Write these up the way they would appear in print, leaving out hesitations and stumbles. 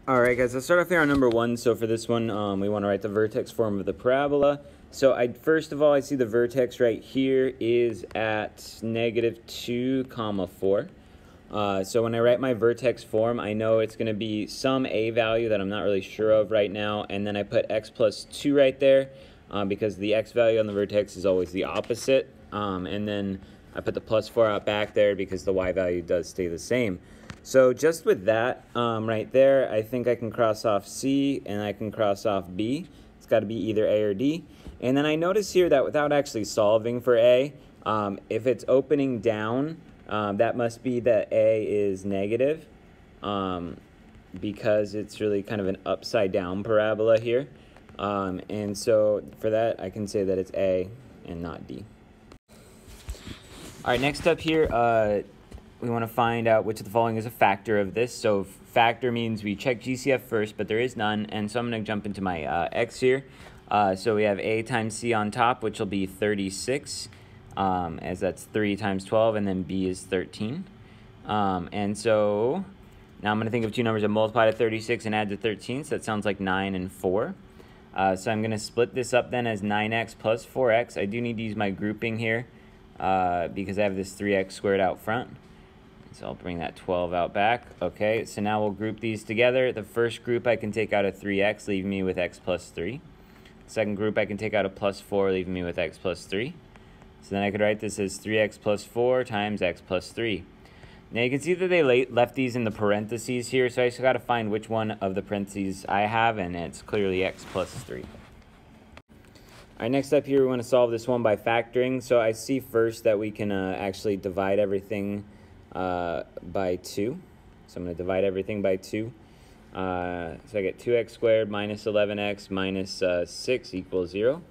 All right, guys, let's start off here on number 1. So for this one, we want to write the vertex form of the parabola. So first of all, I see the vertex right here is at -2, 4. So when I write my vertex form, I know it's going to be some a value that I'm not really sure of right now, and then I put x plus 2 right there because the x value on the vertex is always the opposite, and then I put the plus 4 out back there because the y value does stay the same. So just with that right there, I think I can cross off C and I can cross off B. It's got to be either A or D. And then I notice here that without actually solving for A, if it's opening down, that must be that A is negative because it's really kind of an upside down parabola here. And so for that, I can say that it's A and not D. All right, next up here, we want to find out which of the following is a factor of this. So factor means we check GCF first, but there is none. And so I'm going to jump into my x here. So we have a times c on top, which will be 36, as that's 3 times 12, and then b is 13. And so now I'm going to think of two numbers that multiply to 36 and add to 13. So that sounds like 9 and 4. So I'm going to split this up then as 9x plus 4x. I do need to use my grouping here because I have this 3x squared out front. So I'll bring that 12 out back. Okay, so now we'll group these together. The first group I can take out a 3x, leaving me with x plus 3. Second group I can take out a plus 4, leaving me with x plus 3. So then I could write this as 3x plus 4 times x plus 3. Now you can see that they left these in the parentheses here, so I just got to find which one of the parentheses I have, and it's clearly x plus 3. All right, next up here we want to solve this one by factoring. So I see first that we can actually divide everything by 2. So I'm going to divide everything by 2. So I get 2x squared minus 11x minus 6 equals 0.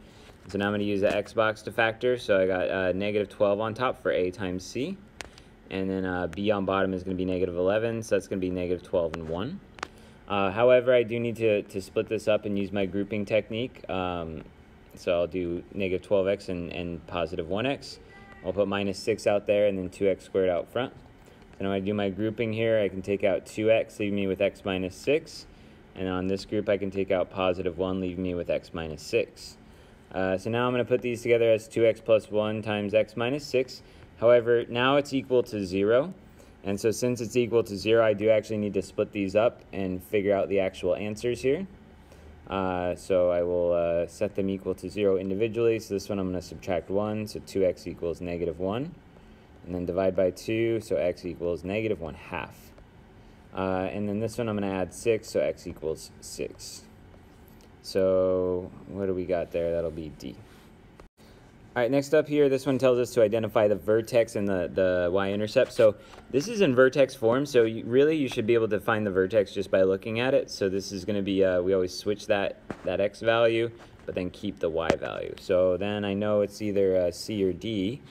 So now I'm going to use the x box to factor. So I got negative 12 on top for a times c. And then b on bottom is going to be negative 11. So that's going to be negative 12 and 1. However, I do need to split this up and use my grouping technique. So I'll do negative 12x and positive 1x. I'll put minus 6 out there and then 2x squared out front. And when I do my grouping here, I can take out 2x, leaving me with x minus 6. And on this group, I can take out positive 1, leaving me with x minus 6. So now I'm going to put these together as 2x plus 1 times x minus 6. However, now it's equal to 0. And so since it's equal to 0, I do actually need to split these up and figure out the actual answers here. So I will set them equal to 0 individually. So this one I'm going to subtract 1, so 2x equals negative 1. And then divide by 2, so x equals negative 1/2. And then this one I'm going to add 6, so x equals 6. So what do we got there? That'll be D. All right, next up here, this one tells us to identify the vertex and the y-intercept. So this is in vertex form, so you should be able to find the vertex just by looking at it. So this is going to be, we always switch that x value, but then keep the y value. So then I know it's either C or D.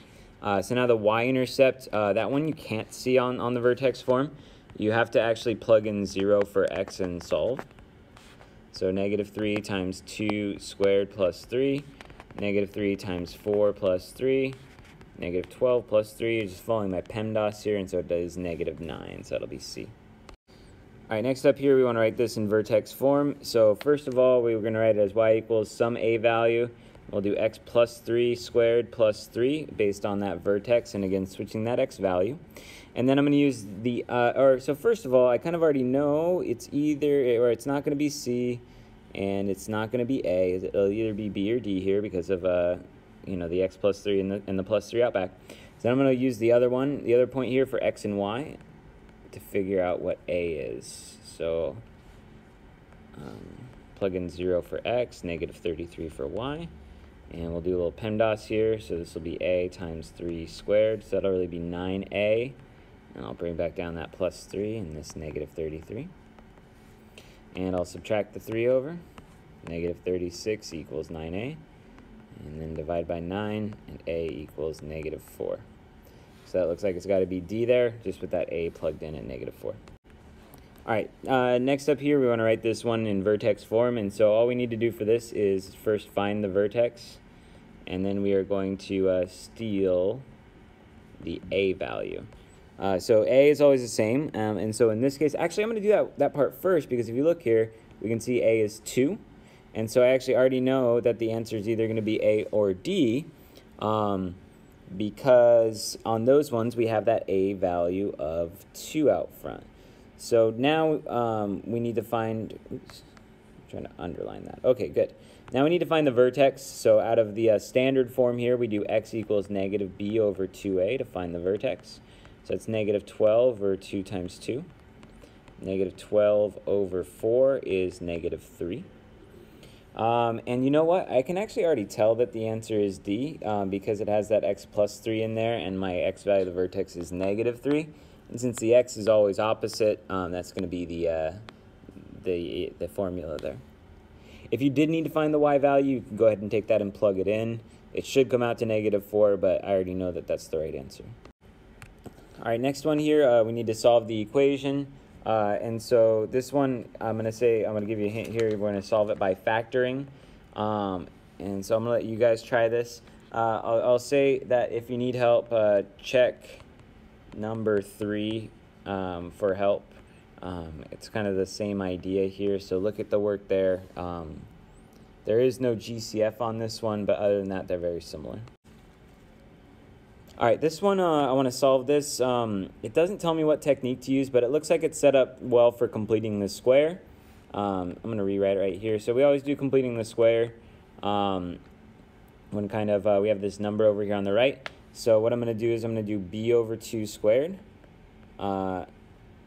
So now the y-intercept, that one you can't see on the vertex form. You have to actually plug in 0 for x and solve. So negative 3 times 2 squared plus 3. Negative 3 times 4 plus 3. Negative 12 plus 3. Just following my PEMDAS here, and so it does negative 9. So that'll be C. All right, next up here, we want to write this in vertex form. So first of all, we're going to write it as y equals some a value. We'll do x plus 3 squared plus 3 based on that vertex, and again, switching that x value. And then I'm going to use the, so first of all, I kind of already know it's either, or it's not going to be C, and it's not going to be A. It'll either be B or D here because of, the x plus 3 and the plus 3 out back. So then I'm going to use the other point here for x and y to figure out what A is. So plug in 0 for x, negative 33 for y. And we'll do a little PEMDAS here. So this will be a times 3 squared. So that'll really be 9a. And I'll bring back down that plus 3 and this negative 33. And I'll subtract the 3 over. Negative 36 equals 9a. And then divide by 9, and a equals negative 4. So that looks like it's got to be D there, just with that a plugged in at negative 4. All right, next up here, we want to write this one in vertex form. And so all we need to do for this is first find the vertex. And then we are going to steal the a value. So A is always the same, and so in this case, actually I'm going to do that part first, because if you look here, we can see A is 2, and so I actually already know that the answer is either going to be A or D, because on those ones we have that A value of 2 out front. So now we need to find, oops, I'm trying to underline that. Okay, good. Now we need to find the vertex. So out of the standard form here, we do x equals negative b over 2a to find the vertex. So it's negative 12 over 2 times 2. Negative 12 over 4 is negative 3. And you know what? I can actually already tell that the answer is D, because it has that x plus 3 in there, and my x value of the vertex is negative 3. And since the x is always opposite, that's going to be the formula there. If you did need to find the y value, you can go ahead and take that and plug it in. It should come out to negative 4, but I already know that that's the right answer. All right, next one here, we need to solve the equation. And so this one, I'm going to give you a hint here. We're going to solve it by factoring. And so I'm going to let you guys try this. I'll say that if you need help, check number 3 for help. It's kind of the same idea here, so look at the work there. There is no GCF on this one, but other than that, they're very similar. All right, this one, I want to solve this. It doesn't tell me what technique to use, but it looks like it's set up well for completing the square. I'm going to rewrite it right here. So we always do completing the square when kind of we have this number over here on the right. So what I'm going to do is I'm going to do b over 2 squared.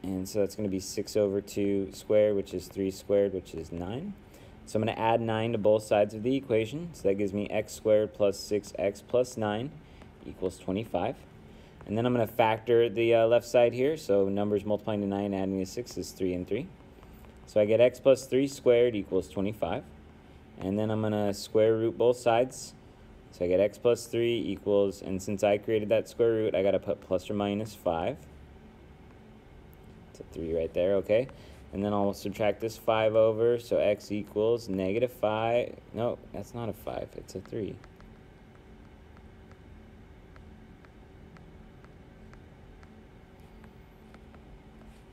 And so that's going to be 6 over 2 squared, which is 3 squared, which is 9. So I'm going to add 9 to both sides of the equation. So that gives me x squared plus 6x plus 9 equals 25. And then I'm going to factor the left side here. So numbers multiplying to 9, adding to 6 is 3 and 3. So I get x plus 3 squared equals 25. And then I'm going to square root both sides. So I get x plus 3 equals, and since I created that square root, I got to put plus or minus 5. It's a 3 right there, okay? And then I'll subtract this 5 over, so x equals negative 5. No, that's not a 5, it's a 3.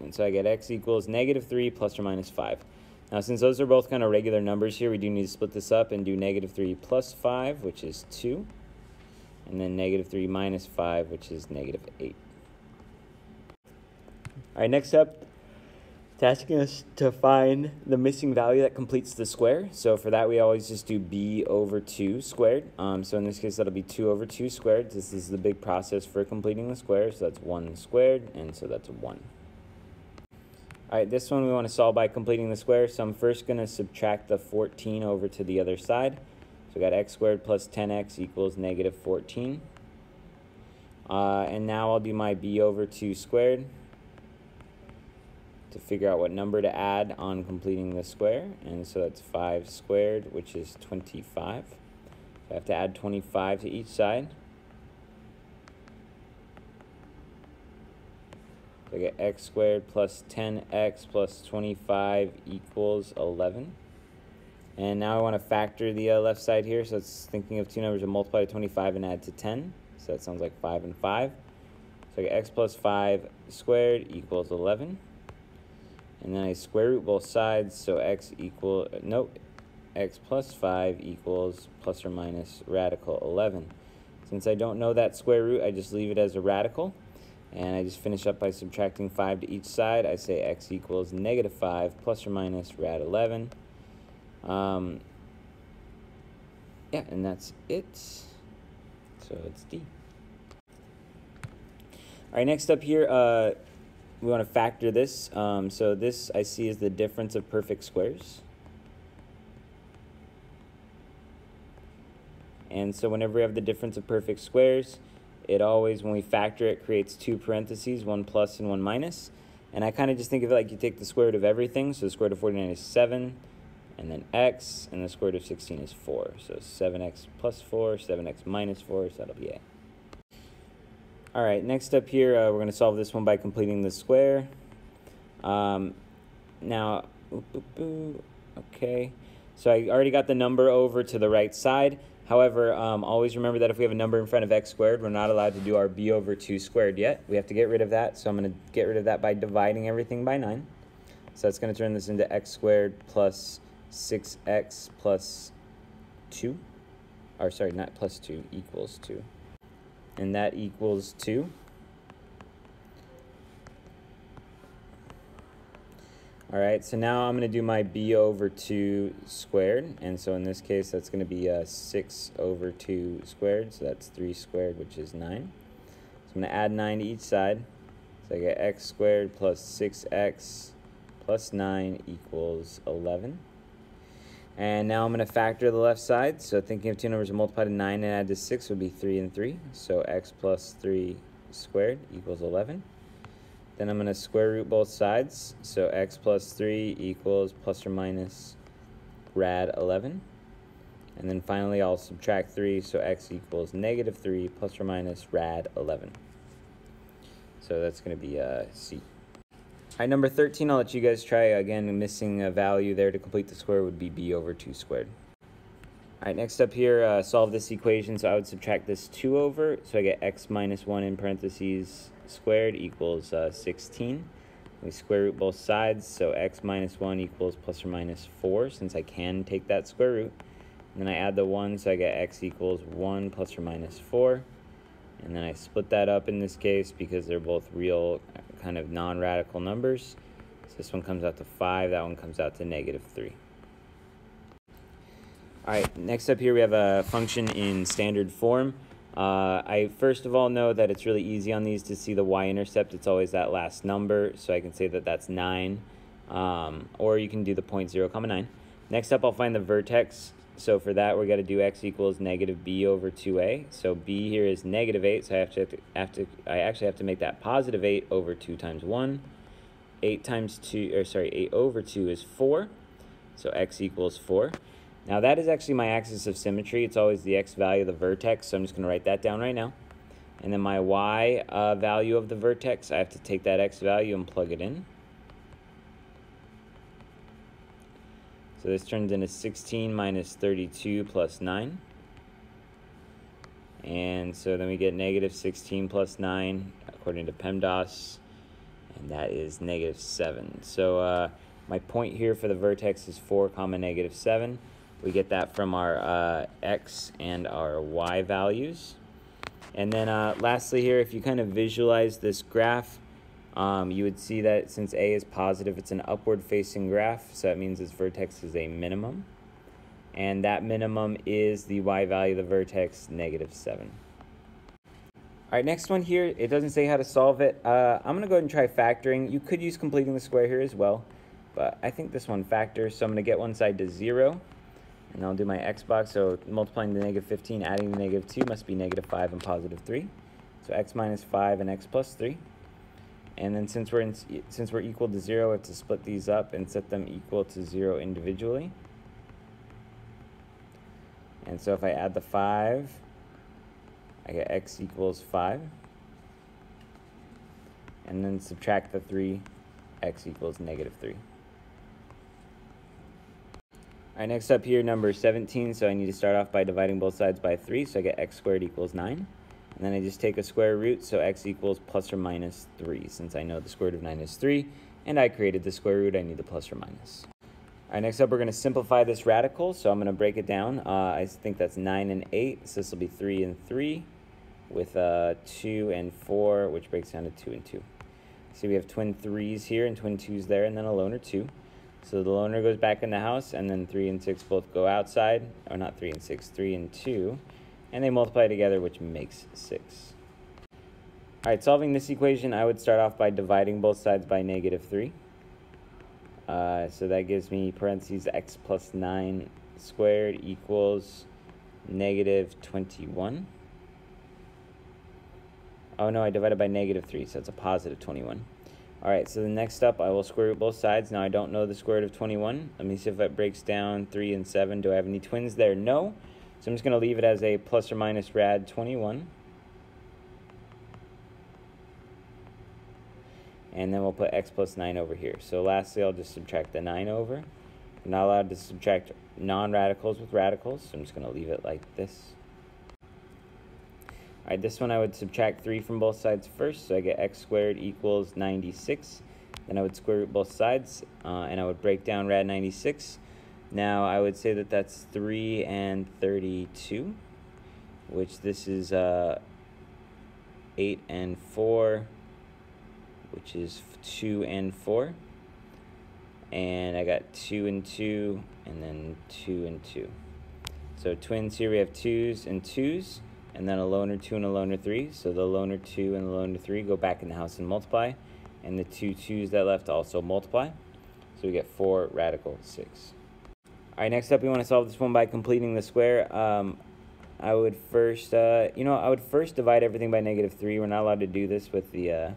And so I get x equals negative 3 plus or minus 5. Now, since those are both kind of regular numbers here, we do need to split this up and do negative 3 plus 5, which is 2. And then negative 3 minus 5, which is negative 8. All right, next up, it's asking us to find the missing value that completes the square. So for that, we always just do b over 2 squared. So in this case, that'll be 2 over 2 squared. This is the big process for completing the square. So that's 1 squared, and so that's 1. All right, this one we want to solve by completing the square. So I'm first going to subtract the 14 over to the other side. So we got x squared plus 10x equals negative 14. And now I'll do my b over 2 squared to figure out what number to add on completing the square. And so that's 5 squared, which is 25. So I have to add 25 to each side. So I get x squared plus 10x plus 25 equals 11. And now I want to factor the left side here. So it's thinking of two numbers and multiply to 25 and add to 10. So that sounds like 5 and 5. So I get x plus 5 squared equals 11. And then I square root both sides. So x plus 5 equals plus or minus radical 11. Since I don't know that square root, I just leave it as a radical. And I just finish up by subtracting 5 to each side. I say x equals negative 5 plus or minus rad 11. Yeah, and that's it. So it's D. All right, next up here, we want to factor this. So this I see is the difference of perfect squares. And so whenever we have the difference of perfect squares, it always, when we factor it, creates two parentheses, one plus and one minus. And I kind of just think of it like you take the square root of everything. So the square root of 49 is 7, and then x, and the square root of 16 is 4. So 7x plus 4, 7x minus 4, so that'll be A. All right, next up here, we're going to solve this one by completing the square. Now, okay. So I already got the number over to the right side. However, always remember that if we have a number in front of x squared, we're not allowed to do our b over 2 squared yet. We have to get rid of that, so I'm going to get rid of that by dividing everything by 9. So that's going to turn this into x squared plus 6x plus 2. Or sorry, not plus 2, equals 2. And that equals 2. All right, so now I'm going to do my b over 2 squared. And so in this case, that's going to be 6 over 2 squared. So that's 3 squared, which is 9. So I'm going to add 9 to each side. So I get x squared plus 6x plus 9 equals 11. And now I'm going to factor the left side. So thinking of two numbers that multiply to 9 and add to 6 would be 3 and 3. So x plus 3 squared equals 11. Then I'm going to square root both sides. So x plus 3 equals plus or minus rad 11. And then finally I'll subtract 3, so x equals negative 3 plus or minus rad 11. So that's going to be C. All right, number 13, I'll let you guys try again. Missing a value there to complete the square would be b over 2 squared. All right, next up here, solve this equation. So I would subtract this 2 over. So I get x minus 1 in parentheses squared equals 16. We square root both sides. So x minus 1 equals plus or minus 4, since I can take that square root. And then I add the 1, so I get x equals 1 plus or minus 4. And then I split that up in this case because they're both real kind of non-radical numbers. So this one comes out to 5, that one comes out to negative 3. All right, next up here we have a function in standard form. I first of all know that it's really easy on these to see the y-intercept. It's always that last number, so I can say that that's 9. Or you can do the point 0, 9. Next up, I'll find the vertex. So for that, we're going to do x equals negative b over 2a. So b here is negative 8, so I actually have to make that positive 8 over 2 times 1. 8 over 2 is 4, so x equals 4. Now that is actually my axis of symmetry. It's always the x value of the vertex, so I'm just going to write that down right now. And then my y value of the vertex, I have to take that x value and plug it in. So this turns into 16 minus 32 plus 9. And so then we get negative 16 plus 9, according to PEMDAS, and that is negative 7. So my point here for the vertex is 4, negative 7. We get that from our x and our y values. And then lastly here, if you kind of visualize this graph, you would see that since a is positive, it's an upward facing graph, so that means its vertex is a minimum. And that minimum is the y value of the vertex, negative 7. All right, next one here, it doesn't say how to solve it. I'm going to go ahead and try factoring. You could use completing the square here as well, but I think this one factors, so I'm going to get one side to 0. And I'll do my x box, so multiplying the negative 15, adding the negative 2 must be negative 5 and positive 3. So x minus 5 and x plus 3. And then since we're equal to 0, we have to split these up and set them equal to 0 individually. And so if I add the 5, I get x equals 5. And then subtract the 3, x equals negative 3. All right, next up here, number 17. So I need to start off by dividing both sides by 3. So I get x squared equals 9. And then I just take a square root, so x equals plus or minus 3. Since I know the square root of 9 is 3, and I created the square root, I need the plus or minus. All right, next up, we're going to simplify this radical. So I'm going to break it down. I think that's 9 and 8. So this will be 3 and 3 with 2 and 4, which breaks down to 2 and 2. So we have twin 3s here and twin 2s there, and then a loner 2. So the loner goes back in the house, and then 3 and 6 both go outside. Or not 3 and 6, 3 and 2. And they multiply together, which makes 6. All right, solving this equation, I would start off by dividing both sides by negative 3. So that gives me parentheses x plus 9 squared equals negative 21. Oh no, I divided by negative 3, so it's a positive 21. All right, so the next up, I will square root both sides. Now I don't know the square root of 21. Let me see if that breaks down 3 and 7. Do I have any twins there? No. So I'm just going to leave it as a plus or minus rad 21. And then we'll put x plus 9 over here. So lastly, I'll just subtract the 9 over. You're not allowed to subtract non-radicals with radicals, so I'm just going to leave it like this. All right, this one I would subtract 3 from both sides first, so I get x squared equals 96. Then I would square root both sides, and I would break down rad 96. Now I would say that that's 3 and 32, which this is 8 and 4, which is 2 and 4. And I got 2 and 2, and then 2 and 2. So twins here, we have 2's and 2's, and then a loner 2 and a loner 3. So the loner 2 and the loner 3 go back in the house and multiply, and the 2 2's that left also multiply. So we get 4 radical 6. All right, next up we want to solve this one by completing the square. I would first, I would first divide everything by -3. We're not allowed to do this with the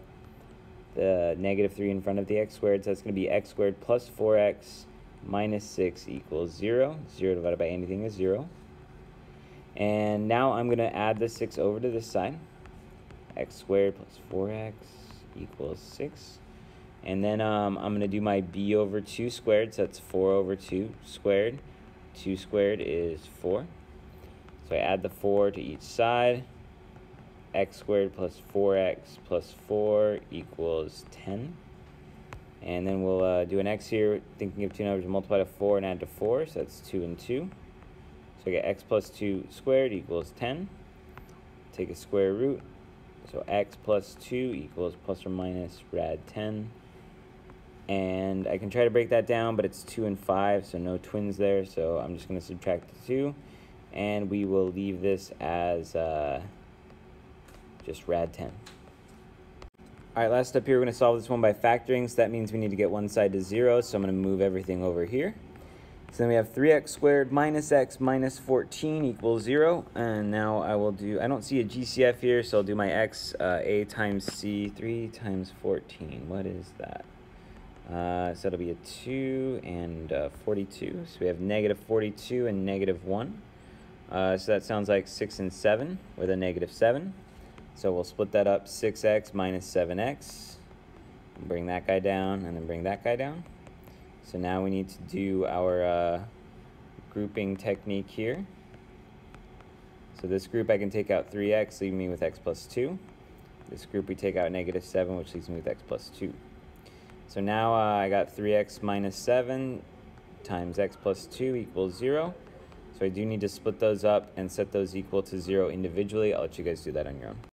-3 in front of the x squared, so that's going to be x squared plus 4x minus 6 equals 0. 0 divided by anything is 0. And now I'm going to add the 6 over to this side. X squared plus 4x equals 6. And then I'm going to do my b over 2 squared, so that's 4 over 2 squared. 2 squared is 4. So I add the 4 to each side. X squared plus 4x plus 4 equals 10. And then we'll do an x here, thinking of two numbers, multiply to 4 and add to 4, so that's 2 and 2. So I get x plus 2 squared equals 10. Take a square root, so x plus 2 equals plus or minus rad 10. And I can try to break that down, but it's 2 and 5, so no twins there, so I'm just going to subtract the 2. And we will leave this as just rad 10. All right, last up here, we're going to solve this one by factoring. So that means we need to get one side to 0, so I'm going to move everything over here. So then we have 3x squared minus x minus 14 equals 0. And now I will do, I don't see a GCF here, so I'll do my x, a times c, 3 times 14. What is that? So it'll be a 2 and 42. So we have negative 42 and negative 1. So that sounds like 6 and 7 with a negative 7. So we'll split that up, 6x minus 7x. Bring that guy down, and then bring that guy down. So now we need to do our grouping technique here. So this group I can take out 3x, leaving me with x plus 2. This group we take out negative 7, which leaves me with x plus 2. So now I got 3x minus 7 times x plus 2 equals 0. So I do need to split those up and set those equal to 0 individually. I'll let you guys do that on your own.